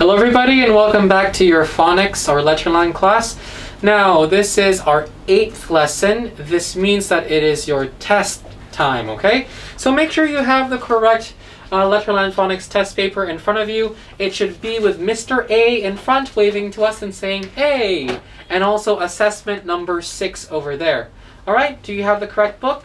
Hello everybody and welcome back to your phonics or Letterland class. Now this is our 8th lesson. This means that it is your test time, okay? So make sure you have the correct Letterland phonics test paper in front of you. It should be with Mr. A in front waving to us and saying A, and also assessment number 6 over there. Alright, do you have the correct book?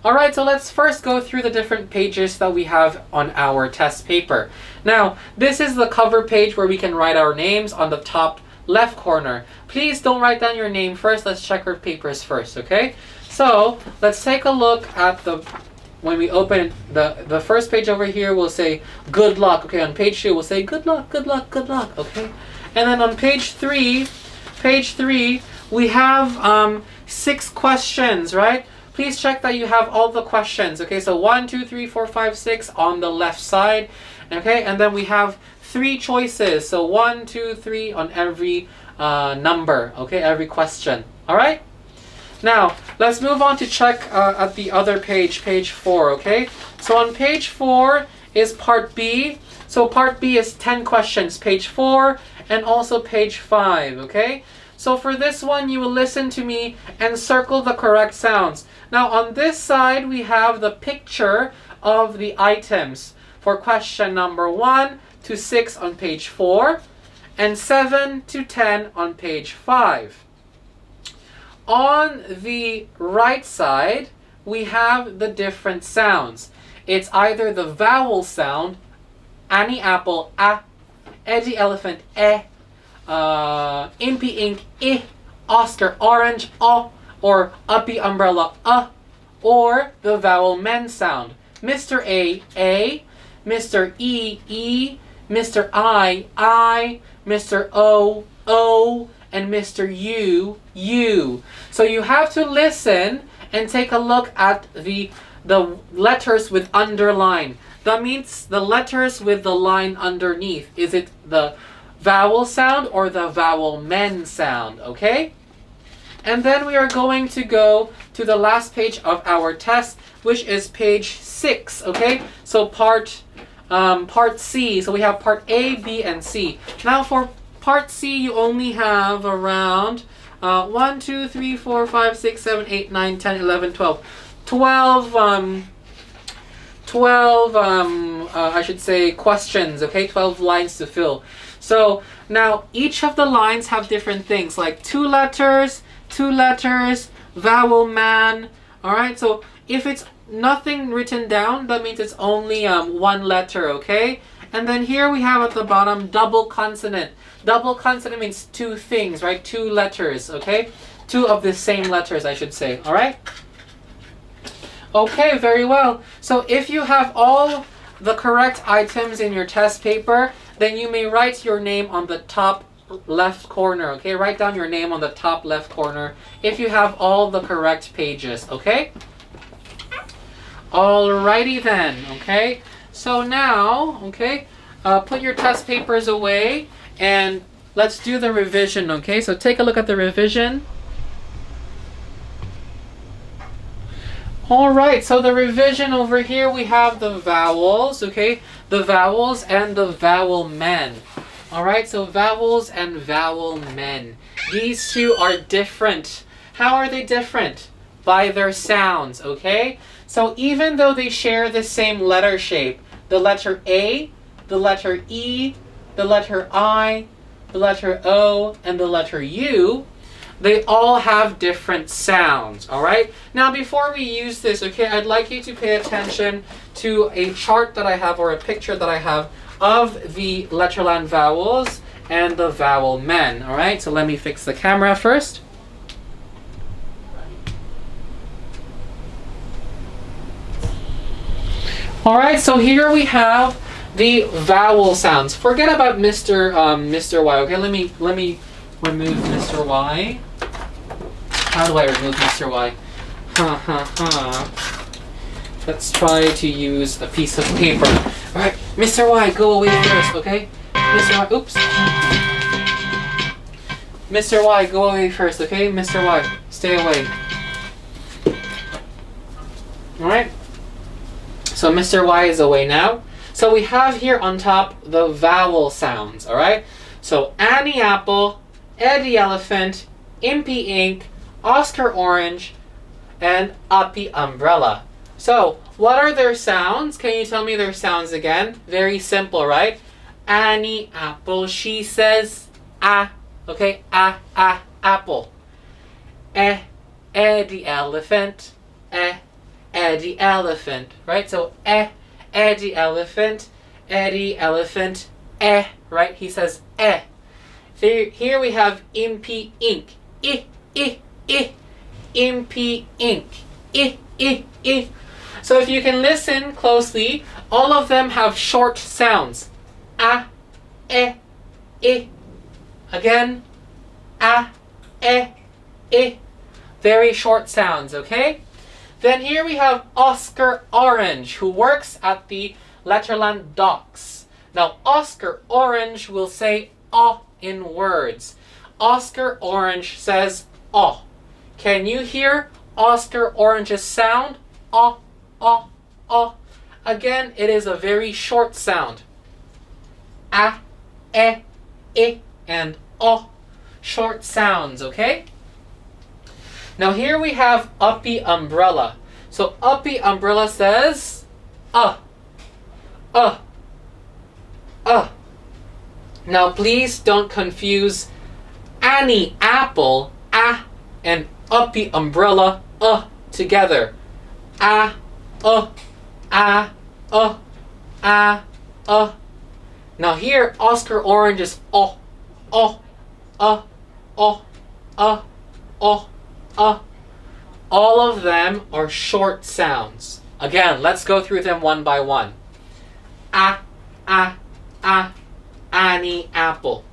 Alright, so let's first go through the different pages that we have on our test paper. Now, this is the cover page where we can write our names on the top left corner. Please don't write down your name first. Let's check our papers first, okay? So, let's take a look at when we open the first page over here, we'll say good luck. Okay, on page 2, we'll say good luck, good luck, good luck, okay? And then on page 3, we have 6 questions, right? Please check that you have all the questions. Okay, so 1, 2, 3, 4, 5, 6 on the left side. Okay, and then we have 3 choices. So 1, 2, 3 on every number. Okay, every question. All right. Now let's move on to check at the other page, page 4. Okay, so on page 4 is part B. So part B is 10 questions. Page 4 and also page 5. Okay. So for this one, you will listen to me and circle the correct sounds. Now on this side, we have the picture of the items for question number 1 to 6 on page 4 and 7 to 10 on page 5. On the right side, we have the different sounds. It's either the vowel sound, Annie apple, A, Eddie elephant, E, Impy ink, I, Oscar orange, O, or Uppy umbrella, or the vowel men sound. Mr. A, Mr. E, Mr. I, Mr. O, and Mr. U. So you have to listen and take a look at the letters with underline. That means the letters with the line underneath. Is it the vowel sound or the vowel men sound? Okay? And then we are going to go to the last page of our test, which is page 6. Okay? So part C. So we have part A, B, and C. Now for part C, you only have around 1, 2, 3, 4, 5, 6, 7, 8, 9, 10, 11, 12. 12 I should say questions, okay? 12 lines to fill. So now each of the lines have different things, like 2 letters, vowel man. All right, so if it's nothing written down, that means it's only 1 letter, okay? And then here we have at the bottom double consonant. Double consonant means 2 things, right? 2 letters, okay? 2 of the same letters, I should say. All right? Okay, very well. So if you have all the correct items in your test paper, then you may write your name on the top left corner, okay? Write down your name on the top left corner if you have all the correct pages, okay? Alrighty then, okay? So now, okay, put your test papers away and let's do the revision, okay? So take a look at the revision. Alright, so the revision over here, we have the vowels, okay? The vowels and the vowel men. Alright, so vowels and vowel men. These 2 are different. How are they different? By their sounds, okay? So even though they share the same letter shape, the letter A, the letter E, the letter I, the letter O, and the letter U, they all have different sounds, all right? Now, before we use this, okay, I'd like you to pay attention to a chart that I have, or a picture that I have, of the Letterland vowels and the vowel men, all right? So let me fix the camera first. All right, so here we have the vowel sounds. Forget about Mr. Y, okay? Let me remove Mr. Y. How do I remove Mr. Y? Let's try to use a piece of paper. All right, Mr. Y, go away first, okay? Mr. Y, oops. Mr. Y, go away first, okay? Mr. Y, stay away. All right. So Mr. Y is away now. So we have here on top the vowel sounds, all right? So Annie Apple, Eddie Elephant, Impy Ink, Oscar Orange, and Uppy Umbrella. So what are their sounds? Can you tell me their sounds again? Very simple, right? Annie Apple, she says ah, okay? Ah, apple. Eddie Elephant, Eddie Elephant, right? So Eddie Elephant, right? He says Here we have Impy Ink, Impy Ink, So if you can listen closely, all of them have short sounds. Again, very short sounds, okay? Then here we have Oscar Orange, who works at the Letterland docks. Now, Oscar Orange will say in words. Oscar Orange says Can you hear Oscar Orange's sound? Again, it is a very short sound. And short sounds, okay? Now here we have Uppy Umbrella. So Uppy Umbrella says Now please don't confuse Annie Apple, and Uppy Umbrella, together. Now here, Oscar Orange is All of them are short sounds. Again, let's go through them one by one. Annie Apple.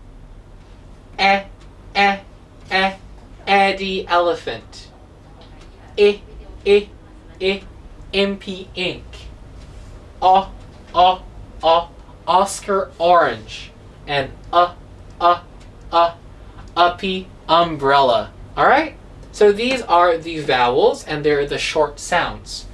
Eddie Elephant. Impy Ink. Oscar Orange. And Uppy Umbrella. Alright? So these are the vowels, and they're the short sounds.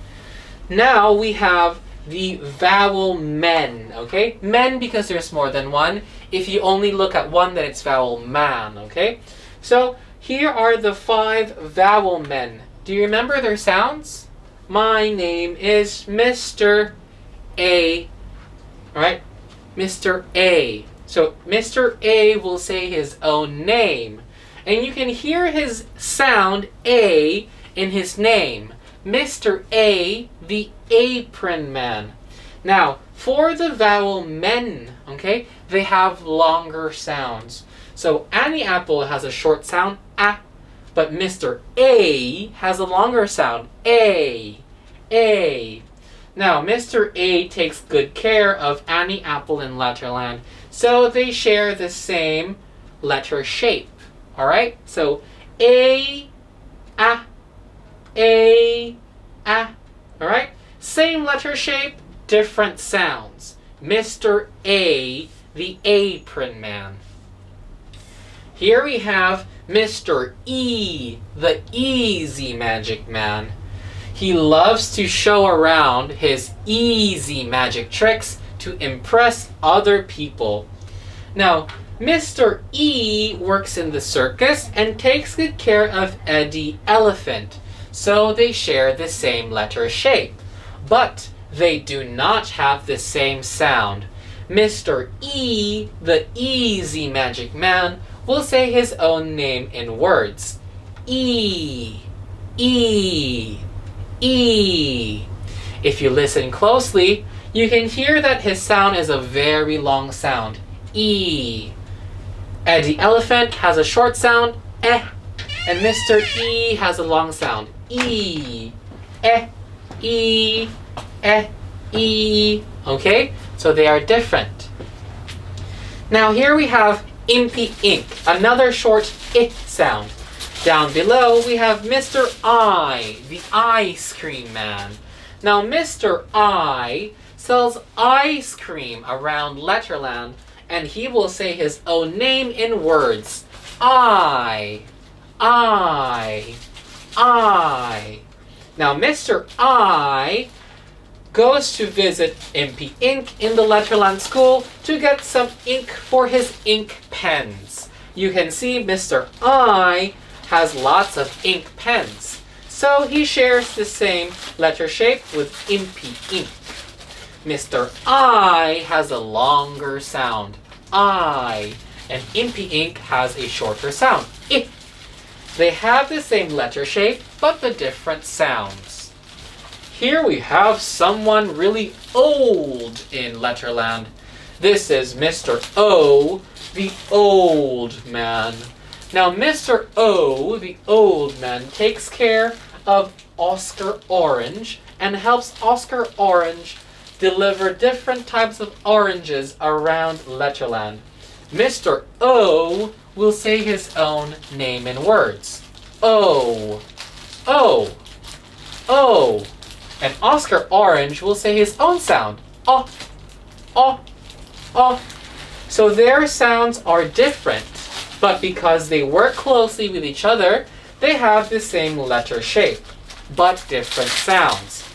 Now we have the vowel men, okay? Men because there's more than one. If you only look at one, then it's vowel man, okay? So here are the 5 vowel men. Do you remember their sounds? My name is Mr. A. Alright? Mr. A. So Mr. A will say his own name. And you can hear his sound A in his name. Mr. A, the apron man. Now, for the vowel men, okay, they have longer sounds. So Annie Apple has a short sound, but Mr. A has a longer sound, A. Now, Mr. A takes good care of Annie Apple and Letterland, so they share the same letter shape. Alright? So, Alright? Same letter shape, different sounds. Mr. A, the apron man. Here we have Mr. E, the easy magic man. He loves to show around his easy magic tricks to impress other people. Now, Mr. E works in the circus and takes good care of Eddie Elephant, so they share the same letter shape. But they do not have the same sound. Mr. E, the easy magic man, will say his own name in words. E. If you listen closely, you can hear that his sound is a very long sound. E. Eddie Elephant has a short sound, and Mr. E has a long sound, E. Okay? So they are different. Now here we have Impy Ink, another short I sound. Down below we have Mr. I, the ice cream man. Now Mr. I sells ice cream around Letterland, and he will say his own name in words. I. Now Mr. I goes to visit Impy Ink in the Letterland school to get some ink for his ink pens. You can see Mr. I has lots of ink pens, so he shares the same letter shape with Impy Ink. Mr. I has a longer sound, I, and Impy Ink has a shorter sound, I. They have the same letter shape, but the different sounds. Here we have someone really old in Letterland. This is Mr. O, the old man. Now, Mr. O, the old man, takes care of Oscar Orange and helps Oscar Orange deliver different types of oranges around Letterland. Mr. O will say his own name in words. O, O, O. And Oscar Orange will say his own sound. O, O, O. So their sounds are different, but because they work closely with each other, they have the same letter shape, but different sounds.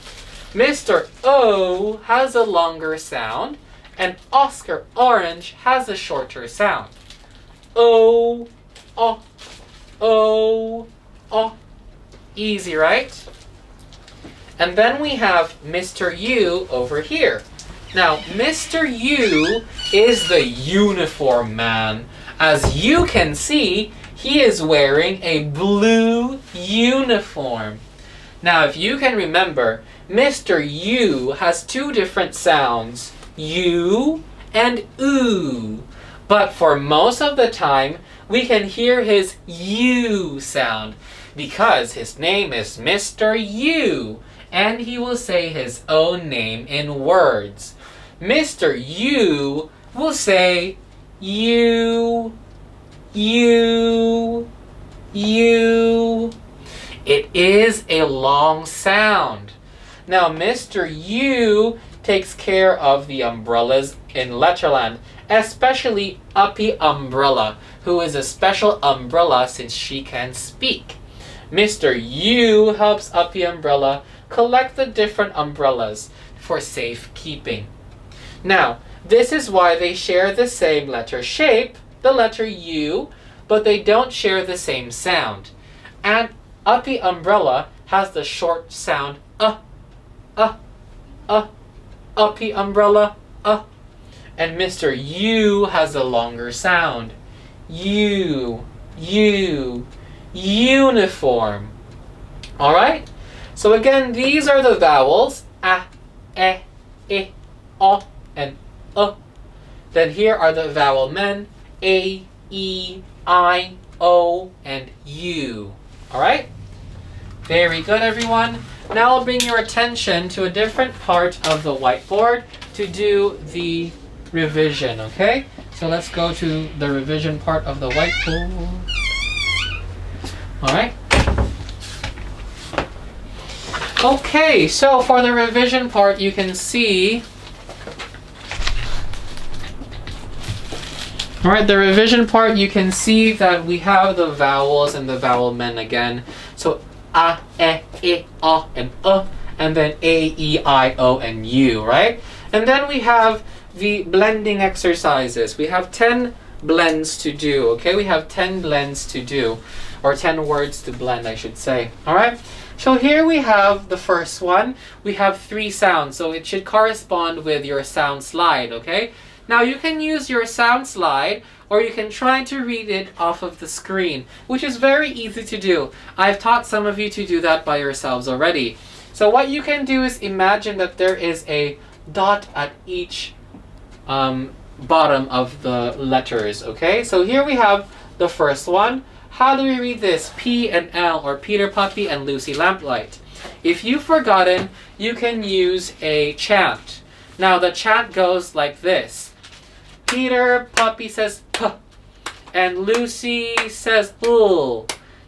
Mr. O has a longer sound, and Oscar Orange has a shorter sound. O, O, O, O. Easy, right? And then we have Mr. U over here. Now, Mr. U is the uniform man. As you can see, he is wearing a blue uniform. Now, if you can remember, Mr. U has two different sounds, U and oo. But for most of the time, we can hear his U sound because his name is Mr. U, and he will say his own name in words. Mr. U will say you, you, you. It is a long sound. Now, Mr. U takes care of the umbrellas in Letterland, especially Uppy Umbrella, who is a special umbrella since she can speak. Mr. U helps Uppy Umbrella collect the different umbrellas for safekeeping. Now, this is why they share the same letter shape, the letter U, but they don't share the same sound. And Uppy Umbrella has the short sound Uppy Umbrella, and Mr. U has a longer sound, U, uniform. Alright? So again, these are the vowels, a, e, I, o, and Then here are the vowel men, a, e, I, o, and u. Alright? Very good, everyone. Now I'll bring your attention to a different part of the whiteboard to do the revision, okay? So let's go to the revision part of the whiteboard. Alright? Okay, so for the revision part, you can see... Alright, the revision part, you can see that we have the vowels and the vowel men again. So a, e, I, o, and and then a, e, I, o, and u, right? And then we have the blending exercises. We have 10 blends to do, okay? We have 10 blends to do, or 10 words to blend, I should say. Alright? So here we have the first one. We have 3 sounds, so it should correspond with your sound slide, okay? Now you can use your sound slide, or you can try to read it off of the screen, which is very easy to do. I've taught some of you to do that by yourselves already. So what you can do is imagine that there is a dot at each bottom of the letters, okay? So here we have the first one. How do we read this? P and L, or Peter Puppy and Lucy Lamplight. If you've forgotten, you can use a chant. Now the chant goes like this. Peter Puppy says P, and Lucy says L.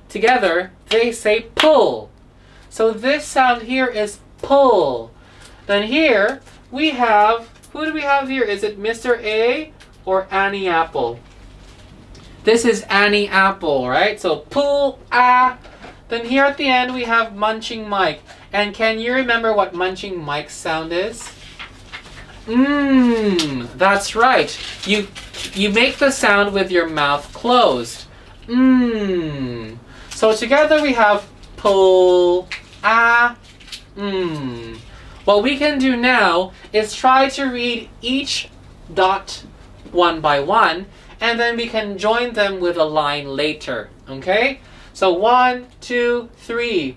Together, they say pull. So this sound here is pull. Then here, we have, who do we have here? Is it Mr. A or Annie Apple? This is Annie Apple, right? So pull, Then here at the end we have munching Mike. And can you remember what munching Mike's sound is? That's right. You make the sound with your mouth closed. So together we have pull, What we can do now is try to read each dot one by one, and then we can join them with a line later. Okay? So 1, 2, 3.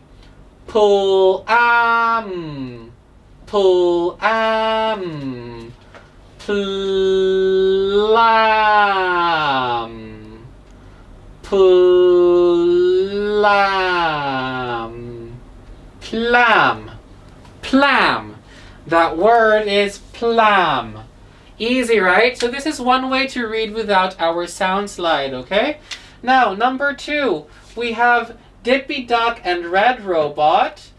Pull, pull, plam, plam, plam, plam. That word is plam. Easy, right? So this is one way to read without our sound slide, okay? Now, number 2, we have Dippy Duck and Red Robot,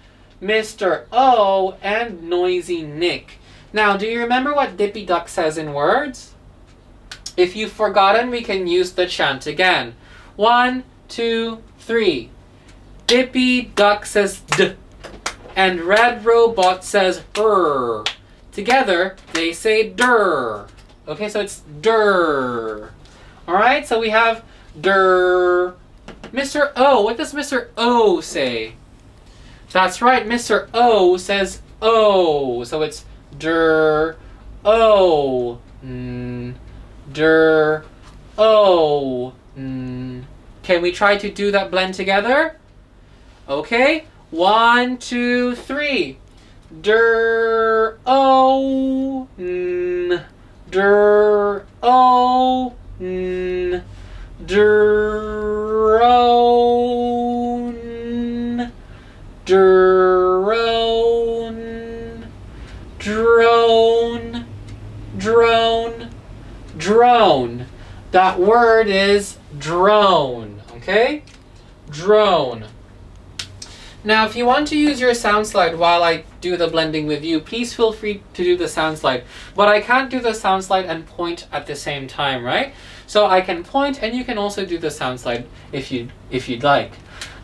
Mr. O, and Noisy Nick. Now, do you remember what Dippy Duck says in words? If you've forgotten, we can use the chant again. 1, 2, 3. Dippy Duck says D, and Red Robot says R. Together, they say der. Okay, so it's der. Alright, so we have der. Mr. O, what does Mr. O say? That's right, Mr. O says O. So it's der, O, der, O. Can we try to do that blend together? Okay, 1, 2, 3. Der, O, der, O, drone, drone, drone, drone, drone. That word is drone, okay? Drone. Now, if you want to use your sound slide while I do the blending with you, please feel free to do the sound slide. But I can't do the sound slide and point at the same time, right? So I can point and you can also do the sound slide if you'd like.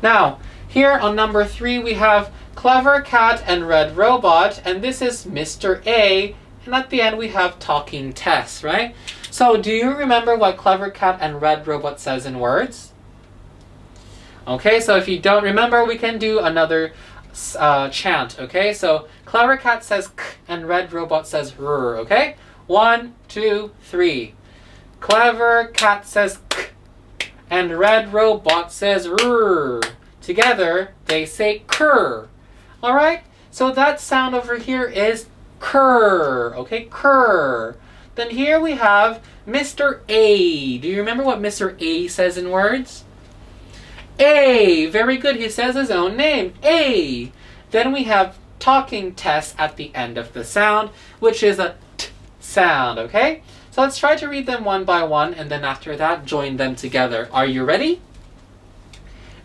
Now, here on number 3 we have Clever Cat and Red Robot, and this is Mr. A, and at the end we have Talking Tess, right? So do you remember what Clever Cat and Red Robot says in words? Okay, so if you don't remember, we can do another chant, okay? So Clever Cat says k and Red Robot says r, okay? 1, 2, 3. Clever Cat says k and Red Robot says r. Together, they say cur. Alright? So that sound over here is cur, okay? Cur. Then here we have Mr. A. Do you remember what Mr. A says in words? A. Very good. He says his own name. A. Then we have Talking Tess at the end of the sound, which is a t sound, okay? So let's try to read them one by one, and then after that, join them together. Are you ready?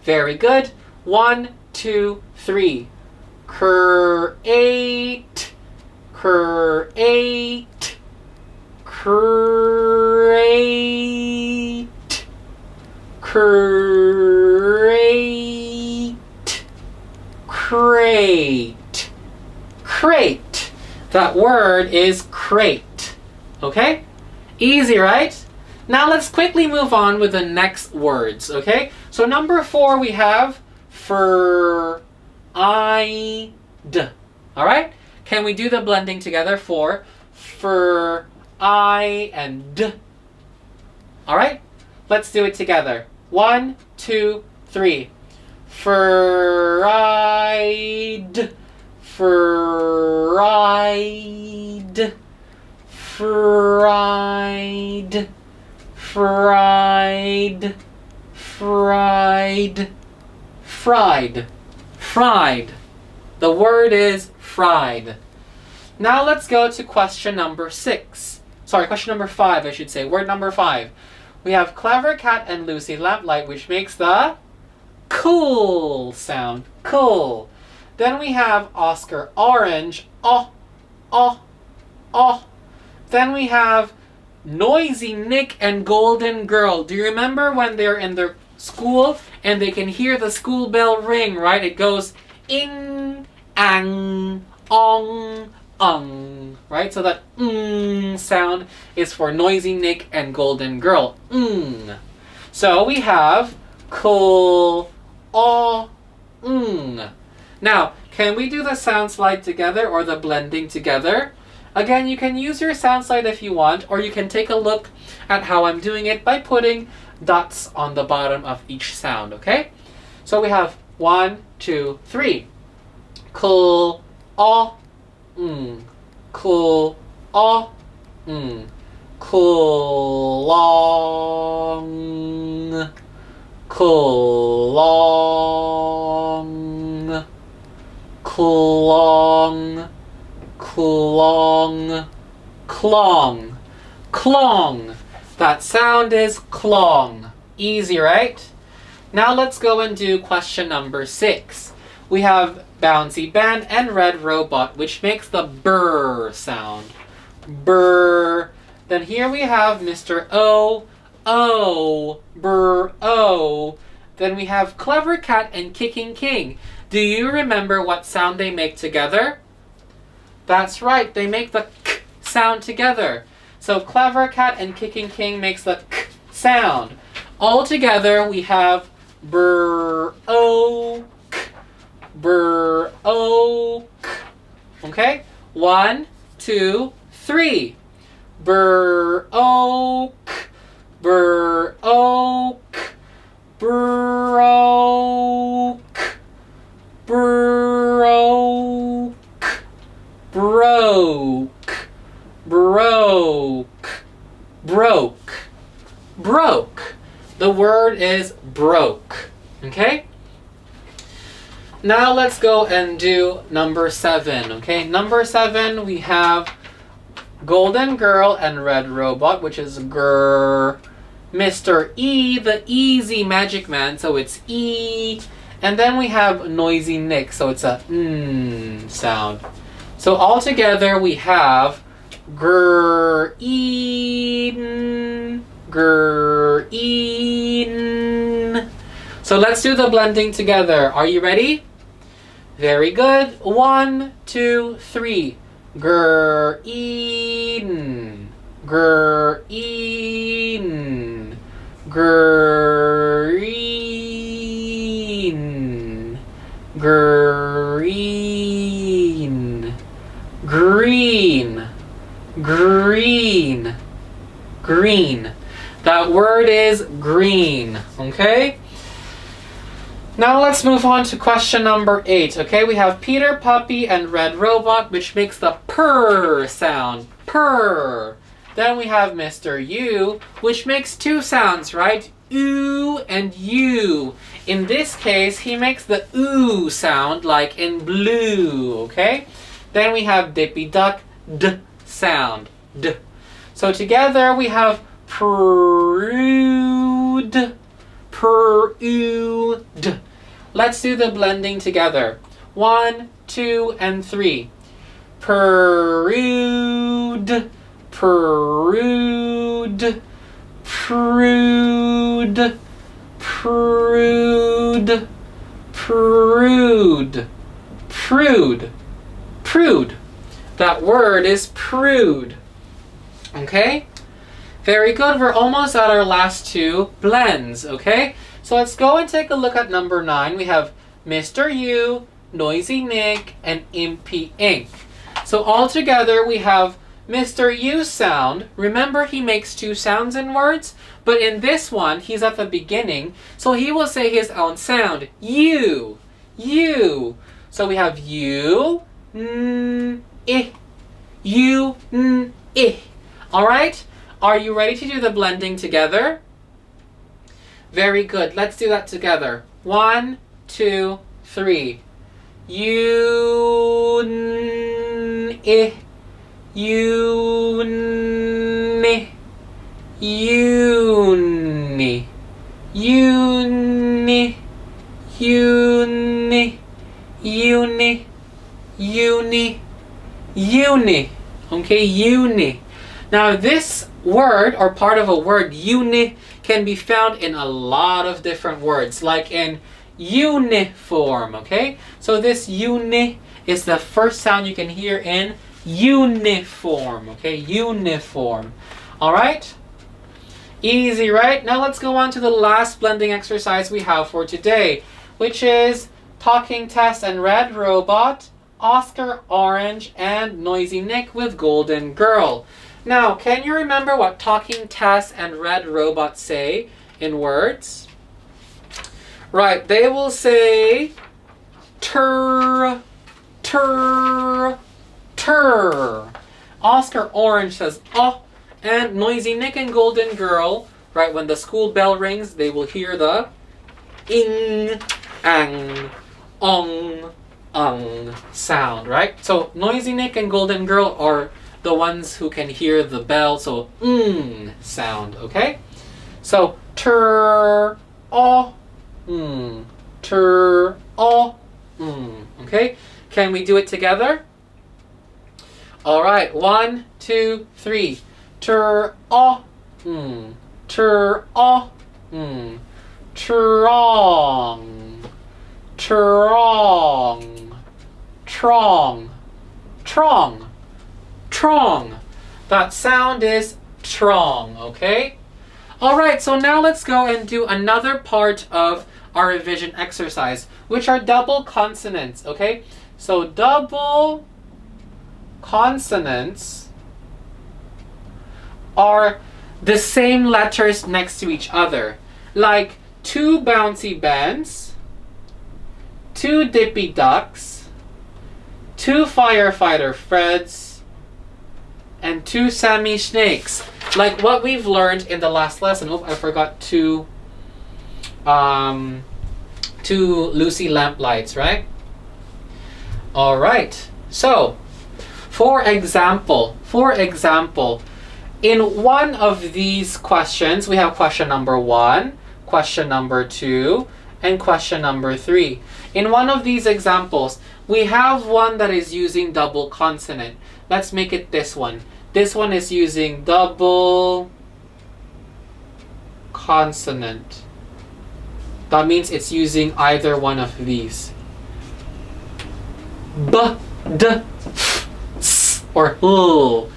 Very good. 1, 2, 3. Create, create, create, crate, crate, crate. That word is crate. Okay? Easy, right? Now let's quickly move on with the next words, okay? So number 4 we have fur, I, d. Alright? Can we do the blending together for fur, I, and d? Alright? Let's do it together. 1, 2, 3. Fried, fried, fried, fried, fried, fried, fried. The word is fried. Now let's go to question number 6. Sorry, question number 5, I should say. Word number 5. We have Clever Cat and Lucy Lamplight, which makes the cool sound. Cool. Then we have Oscar Orange. Oh, oh, oh. Then we have Noisy Nick and Golden Girl. Do you remember when they're in their school and they can hear the school bell ring, right? It goes ing, ang, ong, right? So that sound is for Noisy Nick and Golden Girl. So we have kul, o, Now, can we do the sound slide together or the blending together? Again, you can use your sound slide if you want, or you can take a look at how I'm doing it by putting dots on the bottom of each sound, okay? So we have 1, 2, 3. Kul, o, kul, o, kulong, kulong, kulong, kulong, clong, clong. That sound is clong. Easy, right? Now let's go and do question number 6. We have Bouncy Band and Red Robot, which makes the brr sound. Brr. Then here we have Mr. O, brr, O. Then we have Clever Cat and Kicking King. Do you remember what sound they make together? That's right, they make the k sound together. So Clever Cat and Kicking King makes the k sound. All together we have brr, O, k, brr, O, k. Okay? 1, 2, 3. Brr, O, k, brr, O, k, brr, O, k, brr, O, k, broke, broke, broke, broke. The word is broke. Okay? Now let's go and do number 7. Okay? Number 7, we have Golden Girl and Red Robot, which is grr. Mr. E, the easy magic man, so it's E. And then we have Noisy Nick, so it's a sound. So all together we have grr, Eden, grr, Eden. So let's do the blending together. Are you ready? Very good. 1, 2, 3. Grr, Eden, grr, Eden, green, green, green, green, green. That word is green, okay? Now let's move on to question number 8, okay? We have Peter Puppy and Red Robot, which makes the purr sound, purr. Then we have Mr. U, which makes 2 sounds, right? Oo and U. In this case, he makes the oo sound like in blue, okay? Then we have Dippy Duck, D sound, D. So together we have prude, prude. Let's do the blending together. 1, 2, and 3. Prude, prude, prude, prude, prude, prude, prude. That word is prude. Okay? Very good. We're almost at our last 2 blends, okay? So let's go and take a look at number 9. We have Mr. U, Noisy Nick, and Impy Ink. So all together we have Mr. U sound. Remember, he makes 2 sounds in words, but in this one, he's at the beginning, so he will say his own sound. U, U. So we have U, I, U, I. All right? Are you ready to do the blending together? Very good. Let's do that together. 1, 2, 3. Uni, uni, uni, uni, uni, uni, uni, uni. Okay, uni. Now this word, or part of a word, uni, can be found in a lot of different words, like in uniform, okay? So this uni is the first sound you can hear in uniform, okay? Uniform. All right? Easy, right? Now let's go on to the last blending exercise we have for today, which is Talking Tess and Red Robot, Oscar Orange, and Noisy Nick with Golden Girl. Now, can you remember what Talking Tess and Red Robot say in words? Right, they will say tur, tur, tur. Oscar Orange says oh, and Noisy Nick and Golden Girl, right, when the school bell rings, they will hear the ing, ang, ong sound, right? So Noisy Nick and Golden Girl are the ones who can hear the bell, so sound, okay? So tur, oh, tur, oh, okay? Can we do it together? All right, 1, 2, 3. Tur, oh, tur, oh, trong, trong, trong, trong, trong. That sound is trong, okay? All right, so now let's go and do another part of our revision exercise, which are double consonants, okay? So double consonants are the same letters next to each other, like 2 bouncy bands, 2 dippy ducks, 2 firefighter Freds, and 2 Sammy snakes, like what we've learned in the last lesson. Oh, I forgot 2 Lucy lamplights, right? All right. So, for example, in one of these questions, we have question number 1, question number 2, and question number 3. In one of these examples, we have one that is using double consonant. Let's make it this one. This one is using double consonant. That means it's using either one of these. B, d, f, s, or l.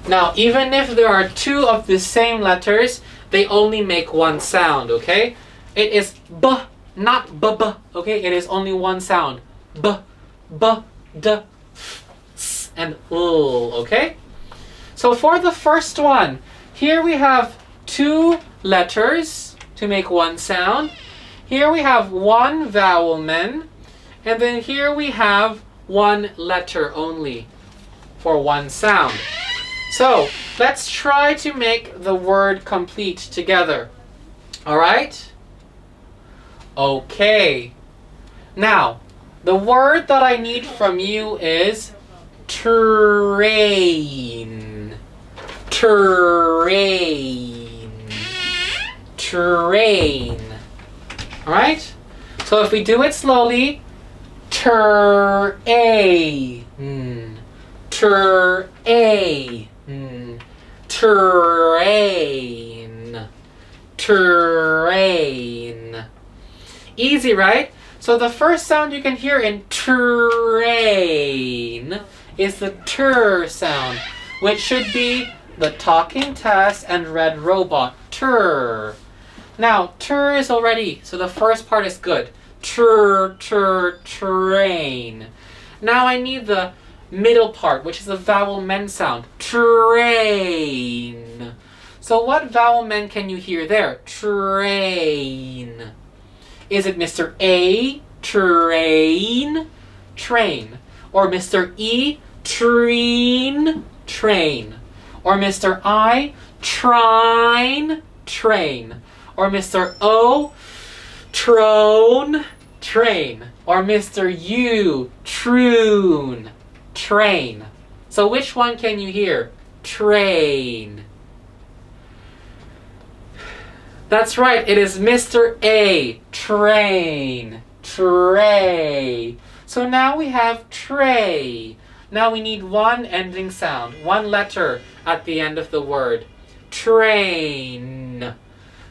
Now, even if there are 2 of the same letters, they only make one sound, okay? It is b, not b, okay? It is only one sound. B, d, f, s, and l, okay? So for the first one, here we have 2 letters to make one sound. Here we have 1 vowel men, and then here we have 1 letter only for one sound. So let's try to make the word complete together. All right? Okay. Now, the word that I need from you is train. Train. Train. All right? So if we do it slowly, train. Train. Train. Train. Easy, right? So the first sound you can hear in train is the tur sound, which should be the Talking Tess and Red Robot. Tur. Now, tur is already, so the first part is good. Tur, tur, train. Now I need the middle part, which is the vowel men sound. Train. So what vowel men can you hear there? Train. Is it Mr. A? Train. Train. Or Mr. E? Train. Train. Or Mr. I? Trine. Train. Or Mr. O? Trone. Train. Or Mr. U? Troon. Train. So which one can you hear? Train. That's right, it is Mr. A. Train. Tray. So now we have tray. Now we need one ending sound, one letter at the end of the word. Train.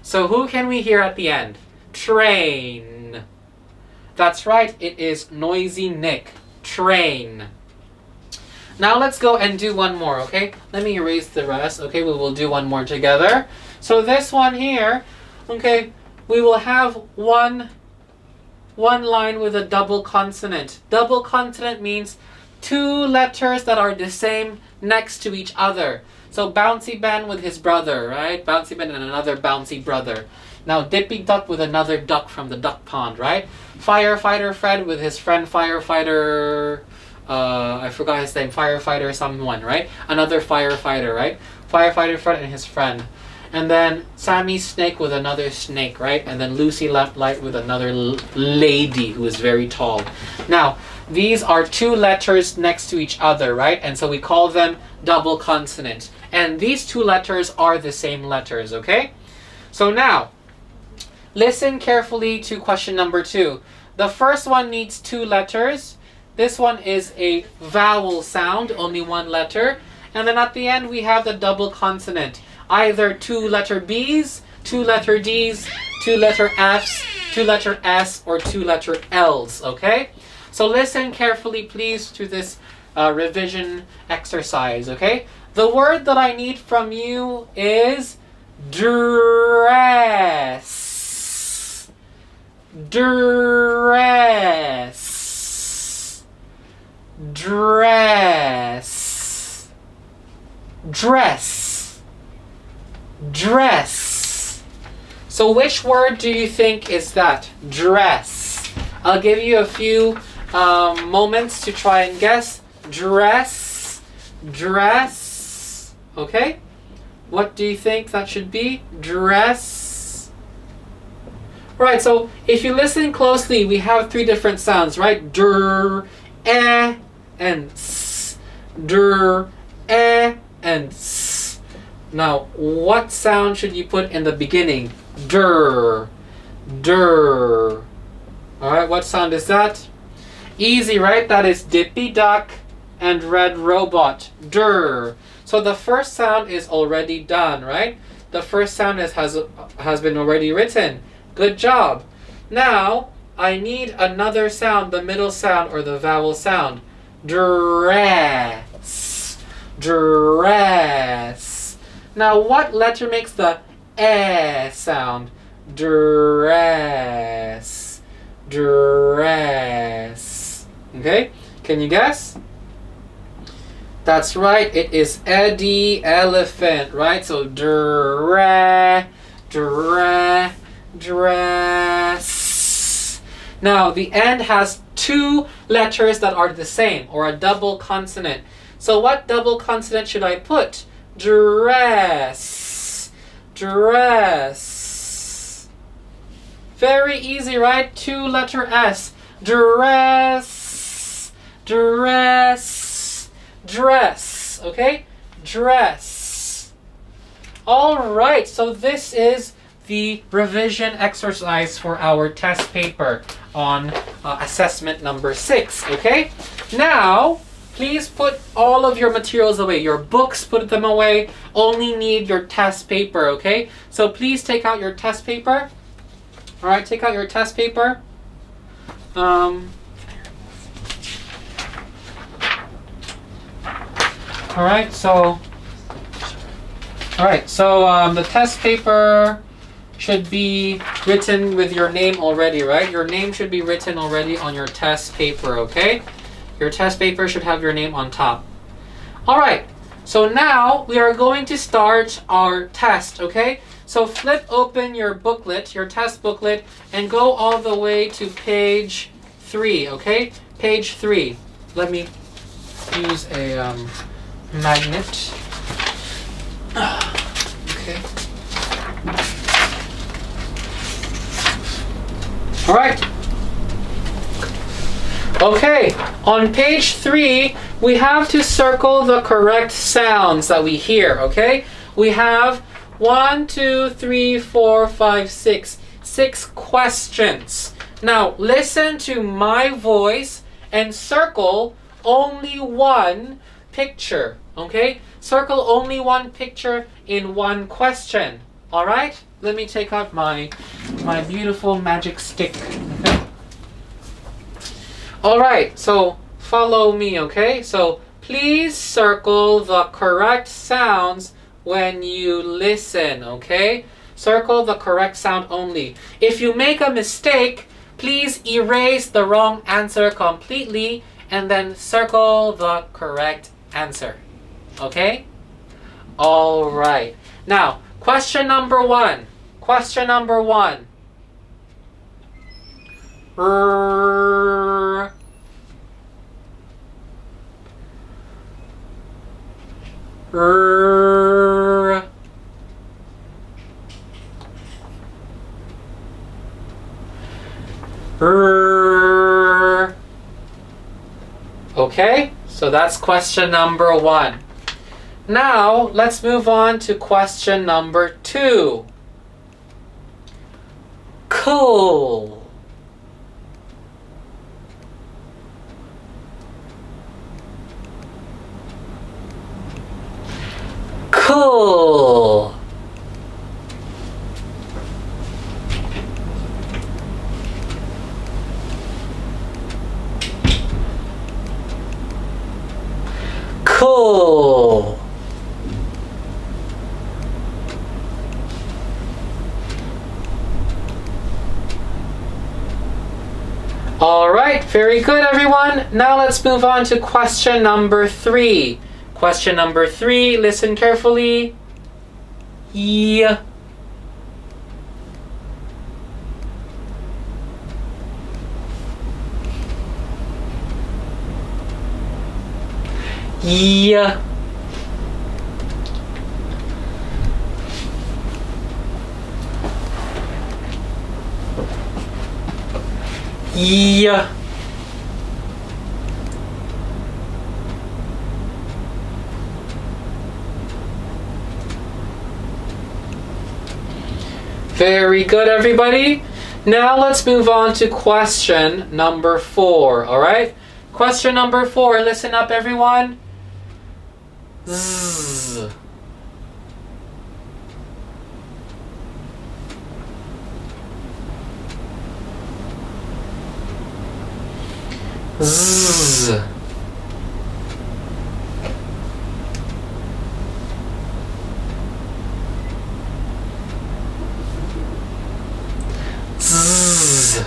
So who can we hear at the end? Train. That's right, it is Noisy Nick. Train. Now let's go and do one more, okay? Let me erase the rest. Okay, we will do one more together. So this one here, okay, we will have one line with a double consonant. Double consonant means two letters that are the same next to each other. So Bouncy Ben with his brother, right? Bouncy Ben and another bouncy brother. Now Dippy Duck with another duck from the duck pond, right? Firefighter Fred with his friend Firefighter, I forgot his name, Firefighter someone, right? Another firefighter, right? Firefighter Fred and his friend. And then Sammy Snake with another snake, right? And then Lucy Lamplight with another lady who is very tall. Now, these are two letters next to each other, right? And so we call them double consonant. And these two letters are the same letters, okay? So now, listen carefully to question number 2. The first one needs 2 letters. This one is a vowel sound, only 1 letter. And then at the end, we have the double consonant. Either 2 letter B's, 2 letter D's, 2 letter F's, 2 letter S, or 2 letter L's, okay? So listen carefully, please, to this revision exercise, okay? The word that I need from you is dress. Dress. Dress. Dress. Dress. So which word do you think is that? Dress. I'll give you a few moments to try and guess. Dress. Dress. Okay? What do you think that should be? Dress. Right, so if you listen closely, we have 3 different sounds, right? Dur, and s. Dur, and s. Now, what sound should you put in the beginning? Dur. Dur. Alright, what sound is that? Easy, right? That is Dippy Duck and Red Robot. Dur. So the first sound is already done, right? The first sound has been already written. Good job. Now, I need another sound, the middle sound or the vowel sound. Dress. Dress. Now, what letter makes the eh sound? Dress. Dress. Okay? Can you guess? That's right. It is Eddie Elephant, right? So dress. Now, the end has 2 letters that are the same, or a double consonant. So what double consonant should I put? Dress. Dress. Very easy, right? 2 letter S. Dress. Dress. Dress. Okay? Dress. All right, so this is the revision exercise for our test paper on assessment number 6, okay? Now, please put all of your materials away. Your books, put them away. Only need your test paper, okay? So please take out your test paper. All right, take out your test paper. All right, so the test paper should be written with your name already, right? Your name should be written already on your test paper, okay? Your test paper should have your name on top. All right, so now we are going to start our test, okay? So flip open your booklet, your test booklet, and go all the way to page 3, okay? Page 3. Let me use a magnet. Okay. All right. Okay, on page 3, we have to circle the correct sounds that we hear, okay? We have 1, 2, 3, 4, 5, 6. 6 questions. Now, listen to my voice and circle only one picture, okay? Circle only one picture in one question, all right? let me take out my beautiful magic stick. Okay. All right. So follow me. Okay. So please circle the correct sounds when you listen. Okay. Circle the correct sound only. If you make a mistake, please erase the wrong answer completely and then circle the correct answer. Okay? All right. Now, question number 1. Question number 1. Okay, so that's question number 1. Now, let's move on to question number 2. Cool. Cool. Cool. All right, very good, everyone. Now let's move on to question number 3. Question number 3, listen carefully. Yeah. Yeah. Yeah. Very good, everybody. Now let's move on to question number 4, all right? Question number 4, listen up, everyone. Zzz. Zzz. Zzz.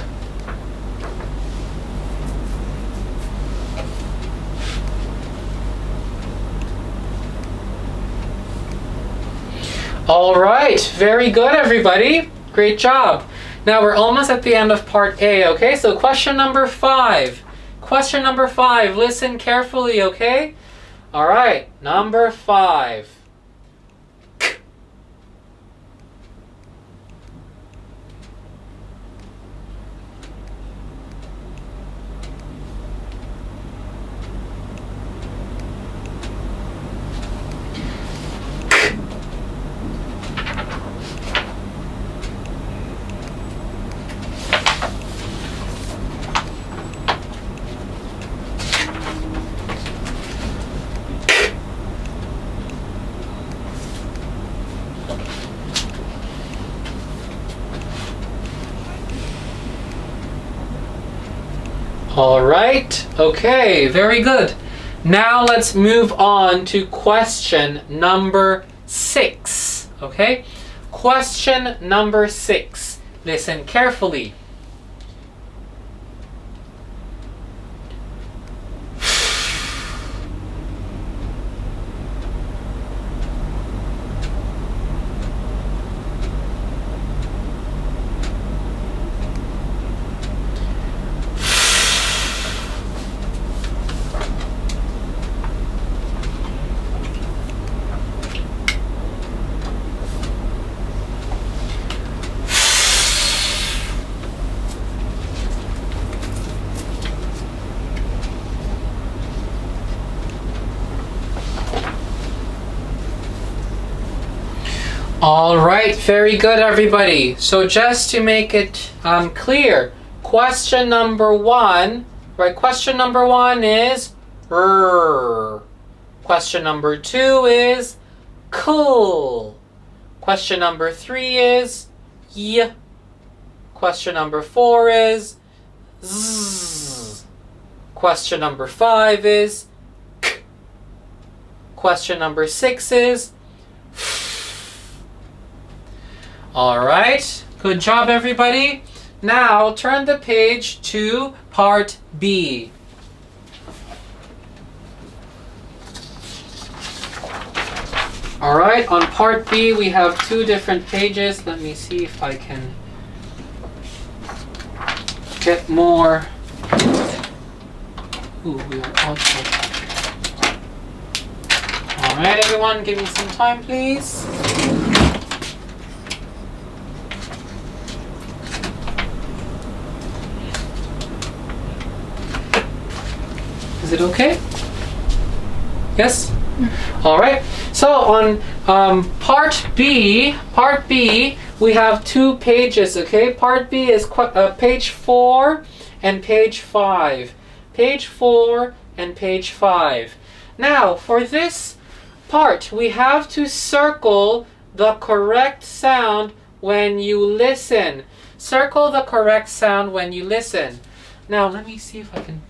All right, very good, everybody. Great job. Now we're almost at the end of part A, okay? So question number 5. Question number 5, listen carefully, okay? All right, number 5. All right, okay, very good. Now let's move on to question number 6, okay? Question number 6. Listen carefully. All right, very good, everybody. So just to make it clear, question number 1, right? Question number 1 is rrr. Question number 2 is cool. Question number 3 is y. Question number 4 is z. Question number 5 is k. Question number 6 is f. All right, good job everybody. Now turn the page to part B. All right, on part B we have 2 different pages. Let me see if I can get more. Ooh, we are also. All right, everyone, give me some time, please. Is it okay? Yes? All right. So on part B, we have 2 pages, okay? Part B is page 4 and page 5. Page 4 and page 5. Now, for this part, we have to circle the correct sound when you listen. Circle the correct sound when you listen. Now, let me see if I can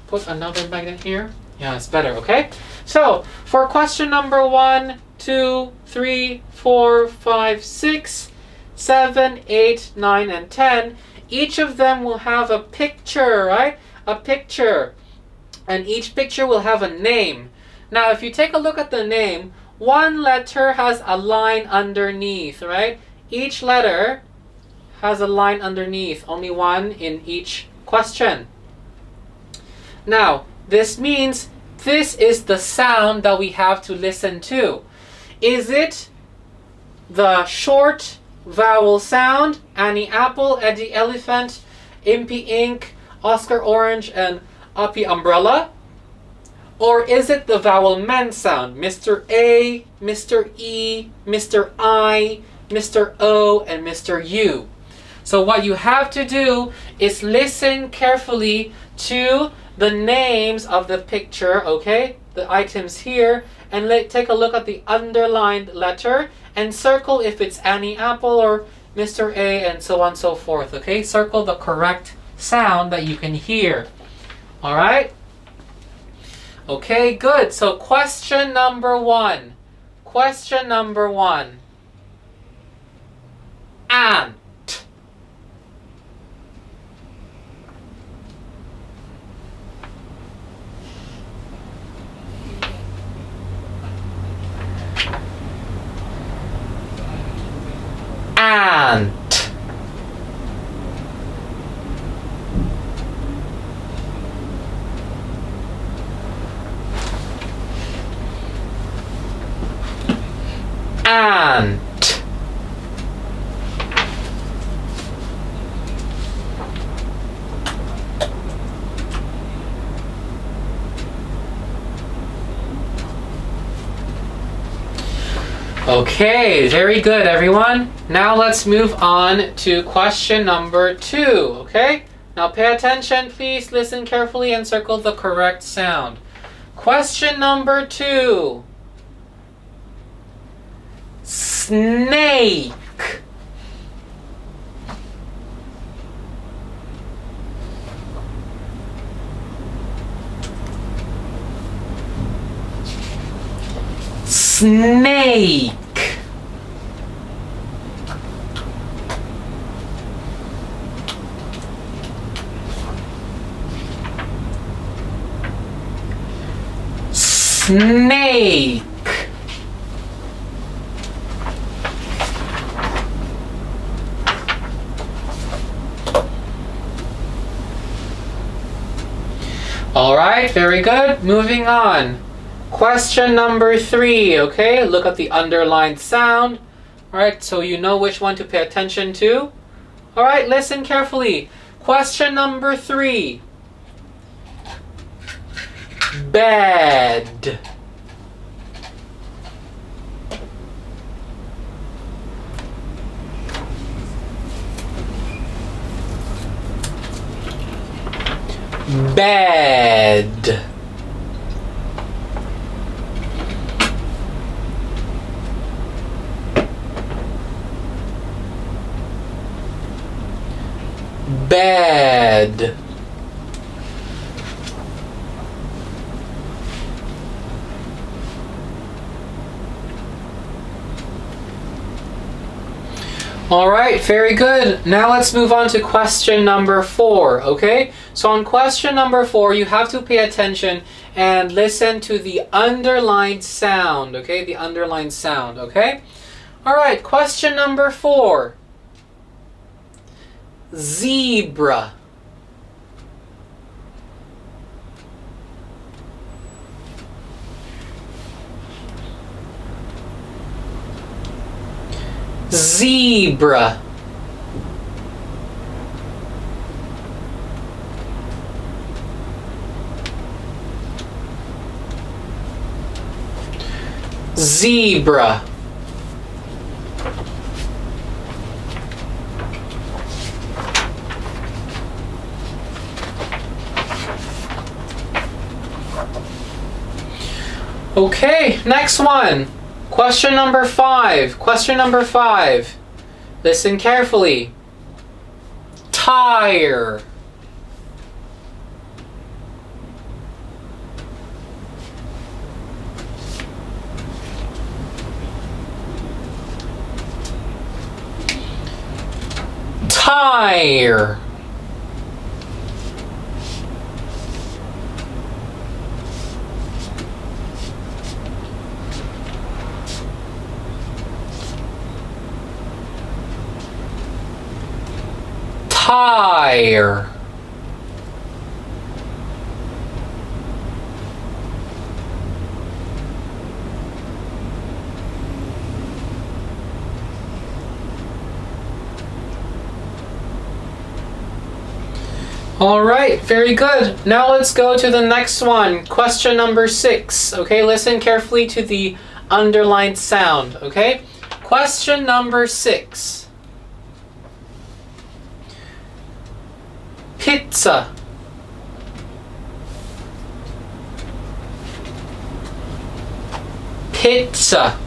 put another magnet here. Yeah, it's better, okay? So, for question number 1, 2, 3, 4, 5, 6, 7, 8, 9, and 10, each of them will have a picture, right? A picture. And each picture will have a name. Now, if you take a look at the name, one letter has a line underneath, right? Each letter has a line underneath, only one in each question. Now, this means this is the sound that we have to listen to. Is it the short vowel sound, Annie Apple, Eddie Elephant, Impy Ink, Oscar Orange, and Uppy Umbrella? Or is it the vowel men sound, Mr. A, Mr. E, Mr. I, Mr. O, and Mr. U? So what you have to do is listen carefully to the names of the picture, okay? The items here, and take a look at the underlined letter and circle if it's Annie Apple or Mr. A, and so on and so forth, okay? Circle the correct sound that you can hear. All right? Okay, good. So question number 1. Question number 1. Ant. Ant. Ant. Okay, very good, everyone. Now let's move on to question number 2, okay? Now pay attention, please. Listen carefully and circle the correct sound. Question number 2. Snake. Snake. Snake. All right, very good. Moving on. Question number 3, okay? Look at the underlined sound. All right, so you know which one to pay attention to. All right, listen carefully. Question number 3. Bed. Bed. bed. All right, very good. Now let's move on to question number 4, okay? So on question number 4, you have to pay attention and listen to the underlined sound, okay? The underlined sound, okay? All right, question number 4. Zebra. Zebra. Zebra. Okay, next one. Question number 5. Question number 5. Listen carefully. Tire. Tire. Tire. All right, very good. Now let's go to the next one. Question number 6. Okay, listen carefully to the underlined sound. Okay, question number 6. Pizza. Pizza.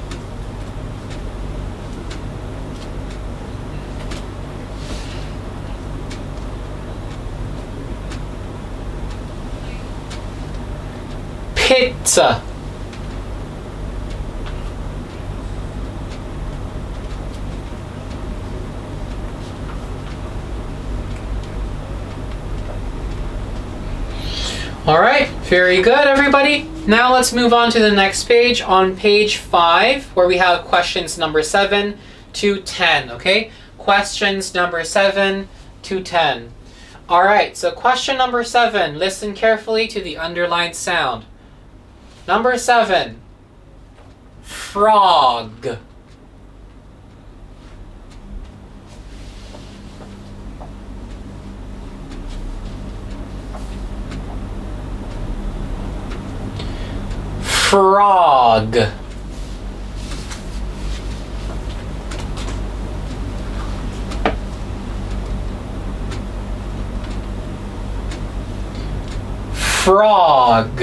Pizza. All right, very good, everybody. Now let's move on to the next page, on page 5, where we have questions number 7 to 10, okay? Questions number 7 to 10. All right, so question number 7, listen carefully to the underlined sound. Number 7, frog. Frog. Frog.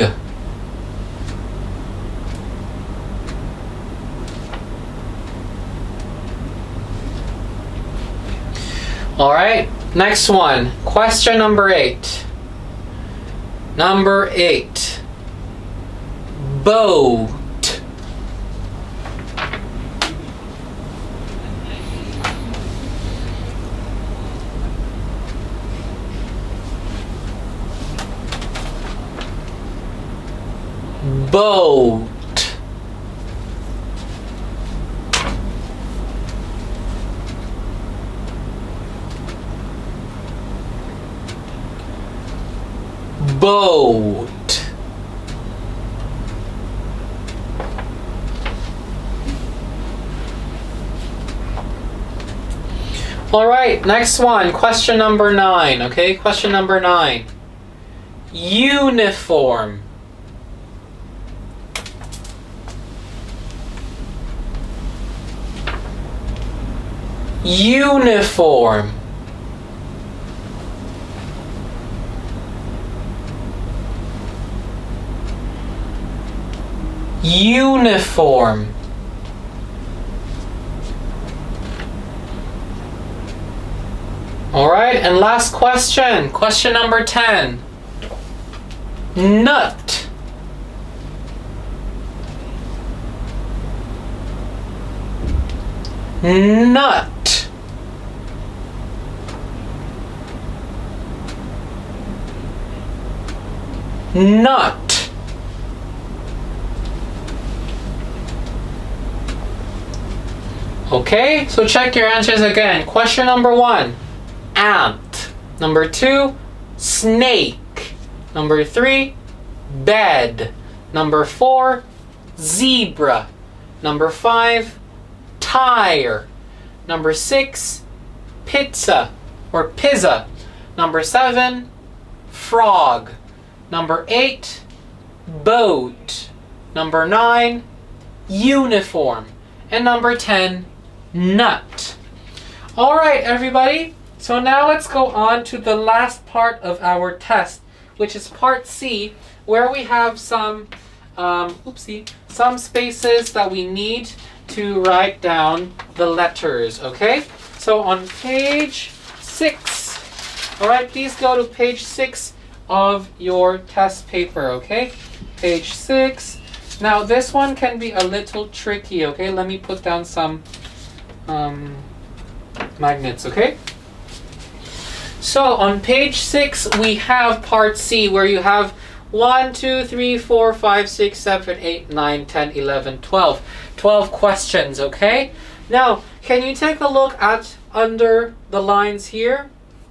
All right, next one. Question number 8. Number 8. Boat. Boat. Boat. All right, next one, question number 9, okay? Question number 9. Uniform. Uniform. Uniform. All right, and last question. Question number 10. Nut. Nut. Nut. Okay, so check your answers again. Question number 1, ant. Number 2, snake. Number 3, bed. Number 4, zebra. Number 5, tire. Number 6, pizza or pizza. Number 7, frog. Number 8, boat. Number 9, uniform. And number 10, nut. All right, everybody. So now let's go on to the last part of our test, which is part C, where we have some spaces that we need to write down the letters, okay? So on page 6, all right, please go to page 6 of your test paper, okay? Page 6. Now this one can be a little tricky, okay? Let me put down some magnets, okay? So on page 6 we have part C, where you have 1, 2, 3, 4, 5, 6, 7, 8, 9, 10, 11, 12. 12 questions, okay? Now, can you take a look at under the lines here,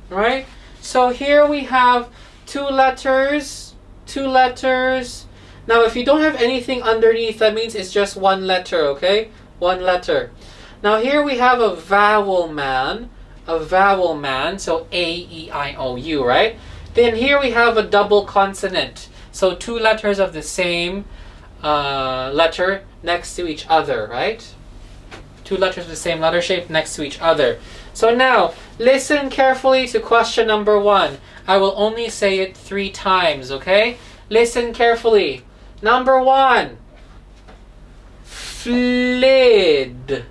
right? So here we have two letters. Now, if you don't have anything underneath, that means it's just one letter, okay? One letter. Now, here we have a vowel man, so A-E-I-O-U, right? Then here we have a double consonant, so two letters of the same letter next to each other, right? Two letters of the same letter shape next to each other. So now, listen carefully to question number 1. I will only say it 3 times, okay? Listen carefully. Number 1, flid.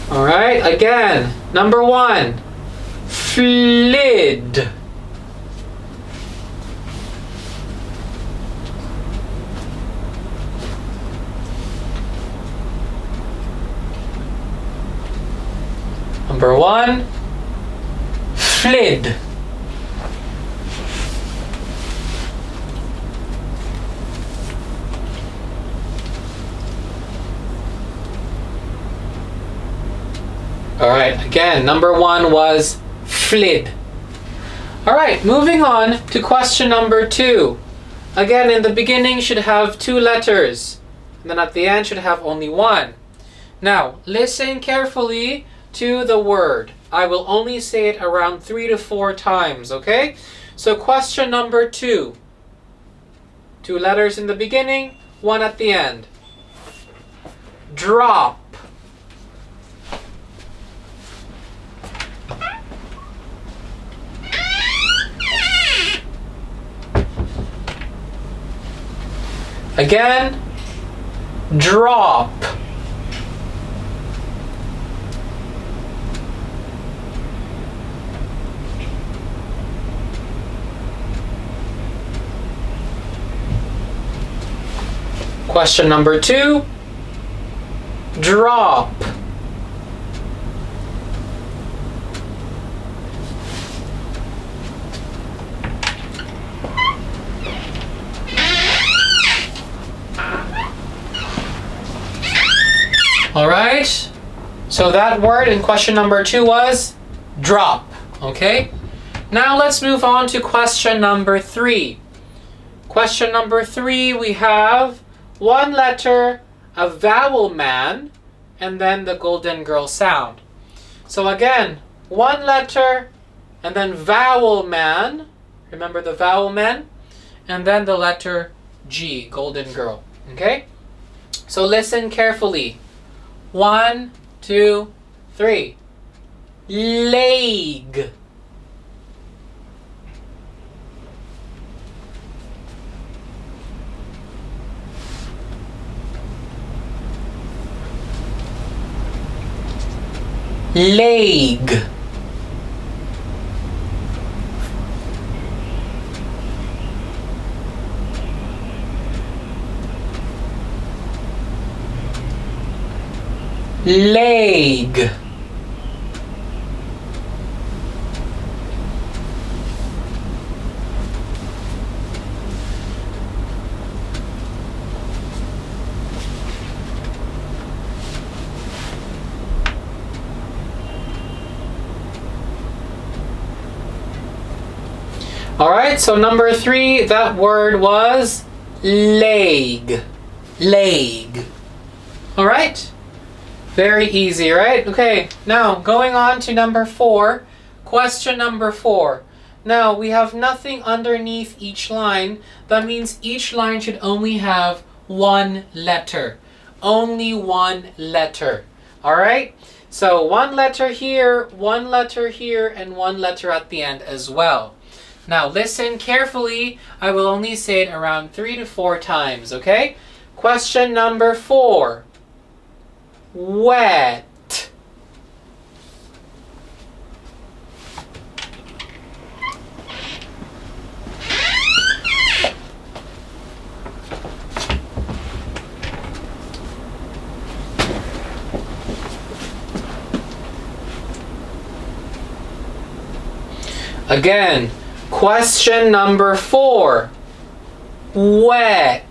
All right, again, number 1, flid. Number 1, flid. All right, again, number 1 was flid. All right, moving on to question number 2. Again, in the beginning should have 2 letters, and then at the end should have only 1. Now, listen carefully to the word. I will only say it around 3 to 4 times, okay? So question number 2. 2 letters in the beginning, 1 at the end. Drop. Again, drop. Question number 2, drop. All right, so that word in question number 2 was drop, okay? Now let's move on to question number 3. Question number 3, we have 1 letter, a vowel man, and then the golden girl sound. So again, 1 letter, and then vowel man, remember the vowel man, and then the letter G, golden girl, okay? So listen carefully. 1, 2, 3. Leg. leg. Leg. Alright, so number 3, that word was leg. Leg. Alright? Very easy, right? Okay, now going on to number 4. Question number 4. Now, we have nothing underneath each line. That means each line should only have one letter. Only one letter. Alright? So, one letter here, and one letter at the end as well. Now, listen carefully. I will only say it around 3 to 4 times, okay? Question number 4. Wet. Again, question number 4. Wet.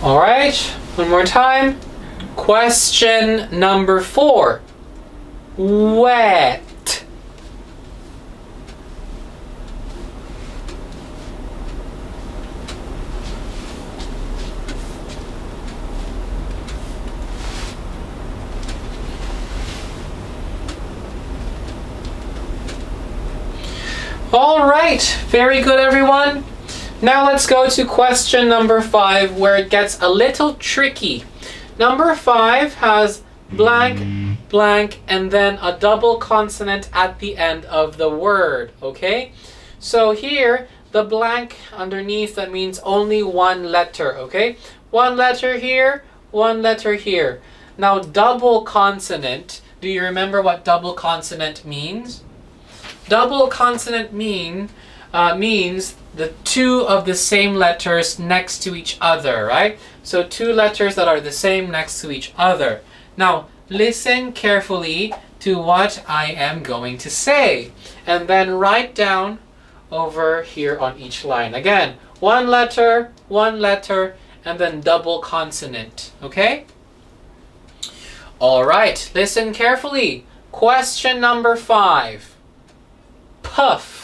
All right, one more time. Question number 4. Wet. All right, very good, everyone. Now let's go to question number 5, where it gets a little tricky. Number 5 has blank, blank, and then a double consonant at the end of the word, okay? So here, the blank underneath, that means only one letter, okay? One letter here, one letter here. Now, double consonant, do you remember what double consonant means? Double consonant means the two of the same letters next to each other, right? So 2 letters that are the same next to each other. Now, listen carefully to what I am going to say, and then write down over here on each line. Again, one letter, and then double consonant, okay? All right, listen carefully. Question number 5. Puff.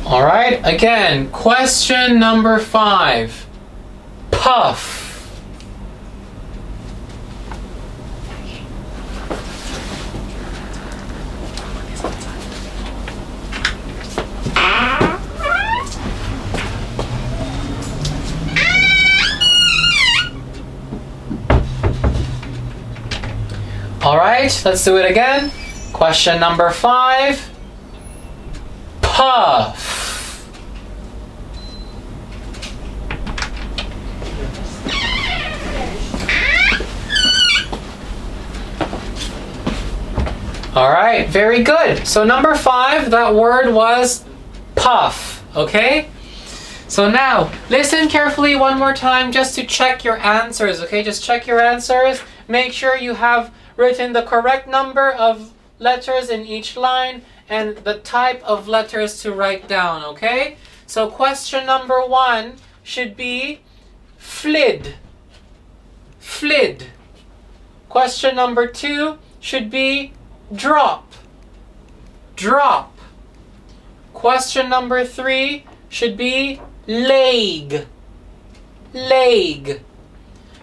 All right, again, question number 5. Puff. All right, let's do it again. Question number 5. Puff. All right, very good. So number 5, that word was puff, okay? So now, listen carefully one more time just to check your answers, okay? Just check your answers. Make sure you have written the correct number of letters in each line and the type of letters to write down, okay? So question number 1 should be flid. Flid. Question number 2 should be drop. Drop. Question number 3 should be leg. Leg.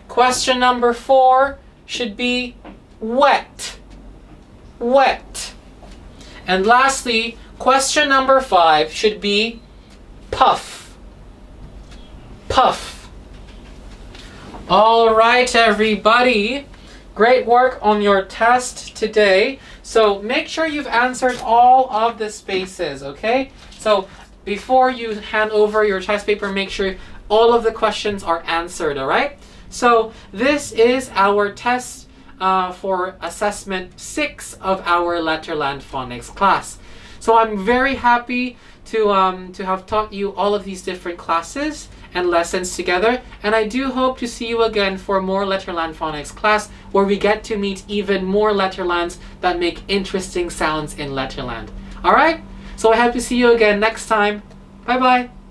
Question number 4 should be wet. Wet. And lastly, question number 5 should be puff. Puff. All right, everybody. Great work on your test today. So make sure you've answered all of the spaces, okay? So before you hand over your test paper, make sure all of the questions are answered, all right? So this is our test for assessment 6 of our Letterland phonics class. So I'm very happy to have taught you all of these different classes and lessons together, and I do hope to see you again for more Letterland phonics class where we get to meet even more Letterlands that make interesting sounds in Letterland. Alright? So I hope to see you again next time. Bye bye!